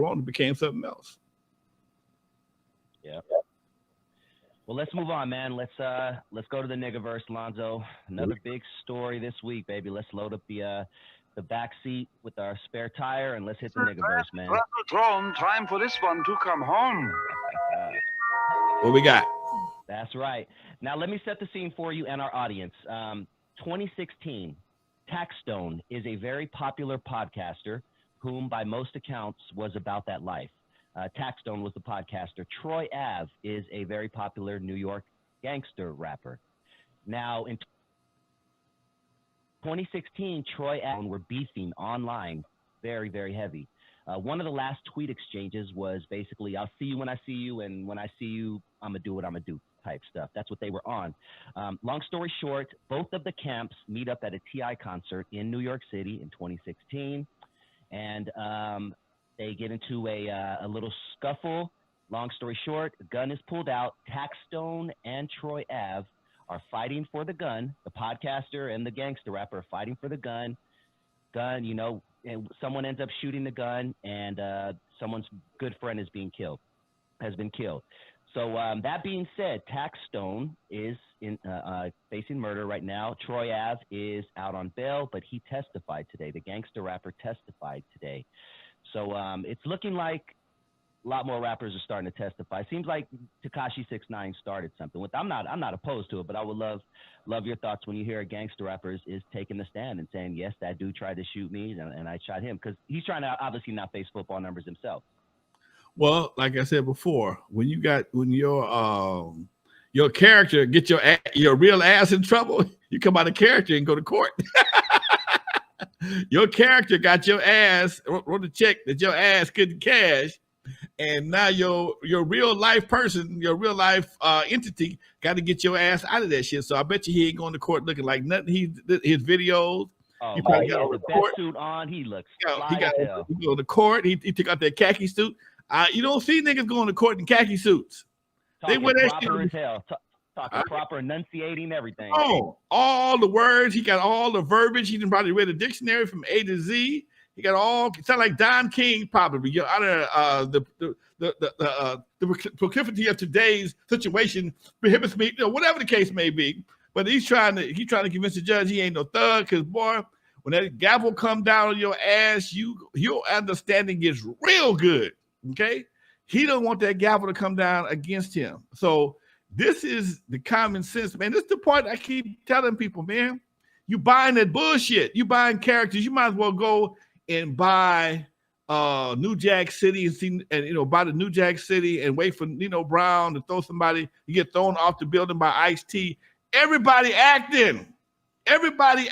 on and became something else. Yeah. Well, let's move on, man. Let's go to the niggaverse, Lonzo. Another big story this week, baby. Let's load up the back seat with our spare tire and let's hit the niggaverse, man. Time for this one to come home. What we got? That's right. Now let me set the scene for you and our audience. 2016, TAXSTONE is a very popular podcaster whom, by most accounts, was about that life. TAXSTONE was the podcaster. Troy Ave is a very popular New York gangster rapper. Now, in 2016, Troy Ave were beefing online very, very heavy. One of the last tweet exchanges was basically, I'll see you when I see you, and when I see you, I'm going to do what I'm going to do type stuff. That's what they were on. Long story short, both of the camps meet up at a T.I. concert in New York City in 2016, and they get into a little scuffle. Long story short, a gun is pulled out. TAXSTONE and Troy Ave are fighting for the gun. The podcaster and the gangster rapper are fighting for the gun. You know, and someone ends up shooting the gun, and someone's good friend has been killed. So that being said, TAXSTONE is facing murder right now. Troy Ave is out on bail, but he testified today. The gangster rapper testified today. So it's looking like a lot more rappers are starting to testify. Seems like Tekashi 6ix9ine started something. I'm not opposed to it, but I would love your thoughts when you hear a gangster rapper is taking the stand and saying, yes, that dude tried to shoot me and I shot him, because he's trying to obviously not face football numbers himself. Well, like I said before, when your character get your real ass in trouble, you come out of character and go to court. Your character got your ass, wrote a check that your ass couldn't cash, and now your real life person, your real life entity got to get your ass out of that shit. So I bet you he ain't going to court looking like nothing. His videos. Oh, he has the best suit on. He looks fly as hell. He go to court. He took out that khaki suit. You don't see niggas going to court in khaki suits. Talking they wear that proper shit. As hell. Talking proper, enunciating everything. Oh, all the words. He got all the verbiage. He done probably read a dictionary from A to Z. He got all. It sound like Don King probably. You're out of the proclivity of today's situation prohibits me. Whatever the case may be. But he's trying to convince the judge he ain't no thug. Because boy, when that gavel come down on your ass, your understanding gets real good. Okay, he don't want that gavel to come down against him. So this is the common sense, man. This is the part I keep telling people, man. You buying that bullshit. You buying characters. You might as well go and buy New Jack City and buy the New Jack City and wait for Nino Brown to throw somebody. You get thrown off the building by Ice-T. Everybody acting. Everybody's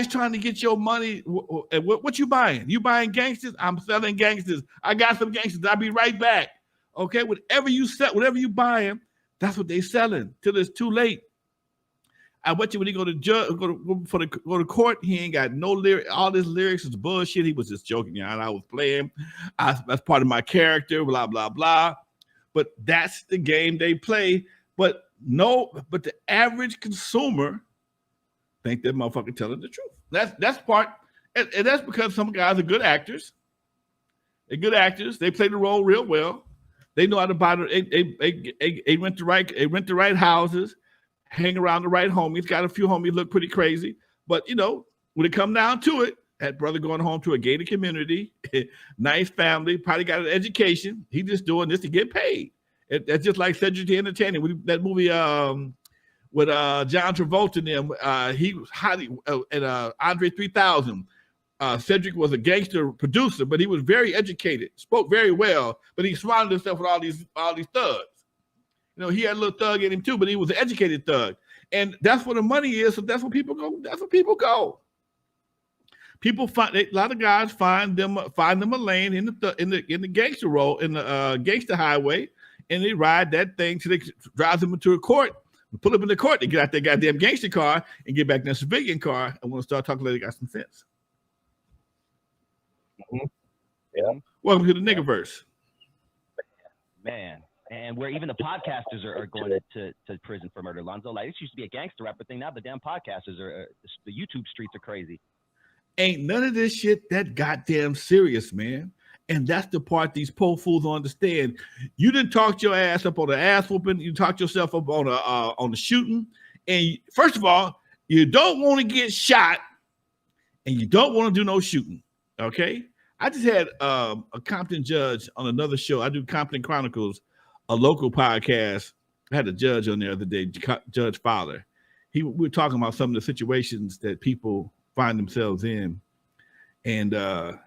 trying to get your money. What you buying? You buying gangsters? I'm selling gangsters. I got some gangsters. I'll be right back. Okay, whatever you sell, whatever you buying, that's what they selling till it's too late. I bet you when he go to court, he ain't got no lyric. All his lyrics is bullshit. He was just joking, y'all. I was playing. That's part of my character. Blah blah blah. But that's the game they play. But the average consumer think that motherfucker telling the truth. That's part, and that's because some guys are good actors. They're good actors. They play the role real well. They know how to buy they rent the right houses, hang around the right homies. Got a few homies look pretty crazy, but when it come down to it, that brother going home to a gated community, nice family, probably got an education. He just doing this to get paid. That's just like Cedric the Entertainer. That movie with John Travolta and them, he was highly and Andre 3000. Cedric was a gangster producer, but he was very educated, spoke very well, but he surrounded himself with all these thugs. He had a little thug in him too, but he was an educated thug, and that's where the money is. So that's where people go. That's where people go. People a lot of guys find them a lane in the gangster role in the gangster highway, and they ride that thing till they drive them into a court. Pull up in the court, they get out their goddamn gangster car and get back in their civilian car and want to start talking like they got some sense. Mm-hmm. Yeah. Welcome to the niggaverse. Man. And where even the podcasters are going to prison for murder, Lonzo. Like, this used to be a gangster rapper thing. Now the damn podcasters the YouTube streets are crazy. Ain't none of this shit that goddamn serious, man. And that's the part these poor fools don't understand. You didn't talk your ass up on the ass whooping. You talked yourself up on the shooting. And first of all, you don't want to get shot, and you don't want to do no shooting. Okay. I just had a Compton judge on another show. I do Compton Chronicles, a local podcast. I had a judge on the other day, Judge Fowler. We were talking about some of the situations that people find themselves in. And,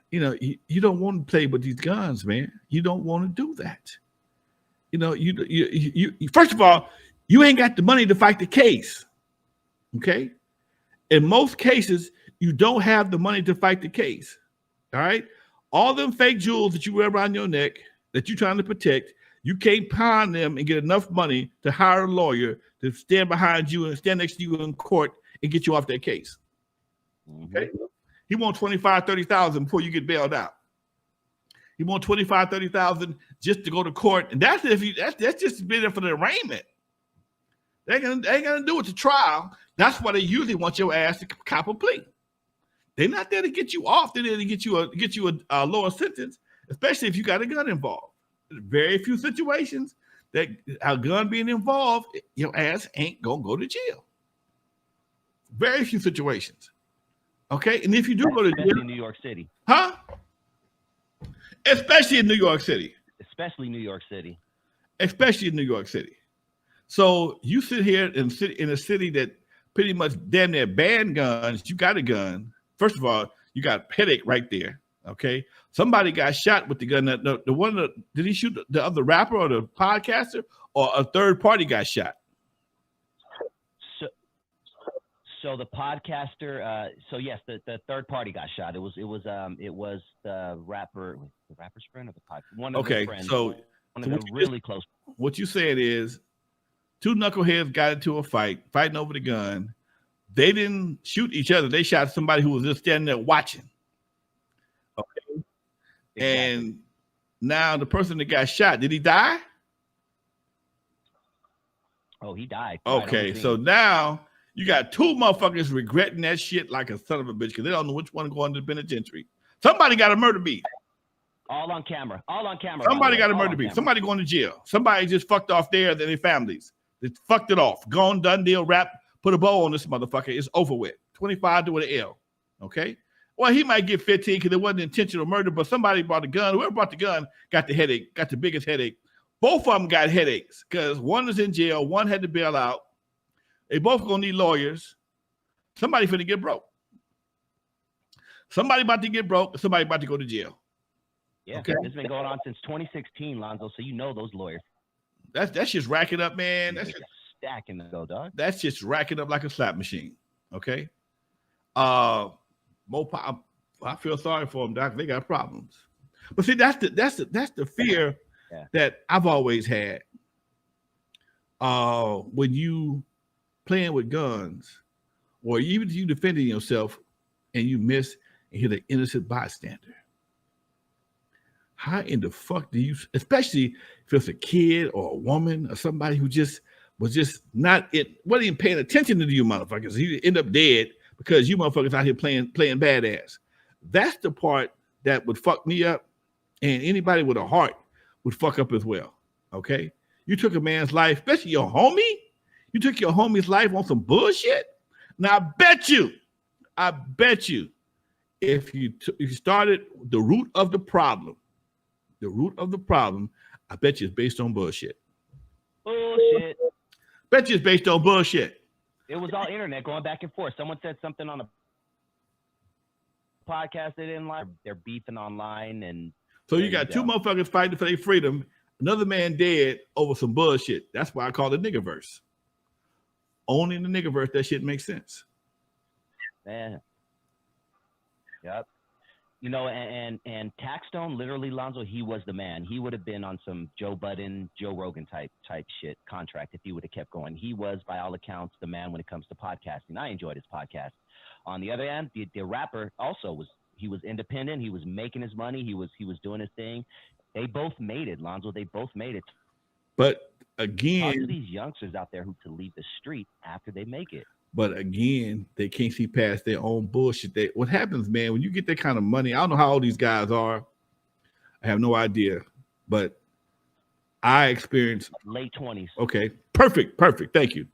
you don't want to play with these guns, man. You don't want to do that. You know, you first of all, you ain't got the money to fight the case. Okay. In most cases, you don't have the money to fight the case. All right. All them fake jewels that you wear around your neck that you're trying to protect, you can't pawn them and get enough money to hire a lawyer to stand behind you and stand next to you in court and get you off that case. Okay. He wants 25, 30,000 before you get bailed out. He wants 25, 30,000 just to go to court. And that's just been there for the arraignment. They ain't gonna do it to trial. That's why they usually want your ass to cop a plea. They're not there to get you off. They're there to get you a lower sentence, especially if you got a gun involved. There's very few situations that a gun being involved, your ass ain't gonna go to jail. Very few situations. Okay, and if you do go to jail, in New York City, huh? Especially in New York City. Especially New York City. Especially in New York City. So you sit here in a city that pretty much damn near banned guns. You got a gun. First of all, you got a headache right there. Okay, somebody got shot with the gun. The one that did he shoot the other rapper or the podcaster, or a third party got shot? So the podcaster, yes, the third party got shot. It was the rapper's friend or the podcast. One of the friends. One of the really close. What you said is, two knuckleheads got into a fighting over the gun. They didn't shoot each other. They shot somebody who was just standing there watching. Okay. Exactly. And now the person that got shot, did he die? Oh, he died. Okay, so now you got two motherfuckers regretting that shit like a son of a bitch because they don't know which one to go into the penitentiary. Somebody got a murder beat. All on camera. Somebody got a murder beat. Somebody going to jail. Somebody just fucked off their families. They fucked it off. Gone, done deal, rap, put a bow on this motherfucker. It's over with. 25 to an L. Okay? Well, he might get 15 because it wasn't intentional murder, but somebody brought the gun. Whoever brought the gun got the headache, got the biggest headache. Both of them got headaches because one is in jail, one had to bail out. They both gonna need lawyers. Somebody finna get broke. Somebody about to get broke. Somebody about to go to jail. Yeah, okay. It's been going on since 2016, Lonzo. So you know those lawyers. That's just racking up, man. That's just stacking to go, dog. That's just racking up like a slap machine. Okay. I feel sorry for them, Doc. They got problems. But see, that's the fear that I've always had. When you playing with guns, or even you defending yourself and you miss and hit an innocent bystander. How in the fuck do you, especially if it's a kid or a woman or somebody who wasn't even paying attention to you motherfuckers. You end up dead because you motherfuckers out here playing badass. That's the part that would fuck me up, and anybody with a heart would fuck up as well. Okay, you took a man's life, especially your homie. You took your homie's life on some bullshit. Now I bet you, if you started the root of the problem, I bet you it's based on bullshit. Bullshit. Bet you it's based on bullshit. It was all internet going back and forth. Someone said something on a podcast they didn't like. They're beefing online, and so you got two motherfuckers fighting for their freedom. Another man dead over some bullshit. That's why I call it niggerverse. Only in the niggerverse that shit makes sense. Man. Yep. You know, and TAXSTONE, literally, Lonzo, he was the man. He would have been on some Joe Budden, Joe Rogan type shit contract if he would have kept going. He was, by all accounts, the man when it comes to podcasting. I enjoyed his podcast. On the other hand, the rapper also was independent. He was making his money. He was doing his thing. They both made it, Lonzo. They both made it. But again, talk to these youngsters out there who to leave the street after they make it. But again, they can't see past their own bullshit. What happens, man, when you get that kind of money, I don't know how old these guys are. I have no idea. But I experienced late 20s. Okay, perfect. Thank you.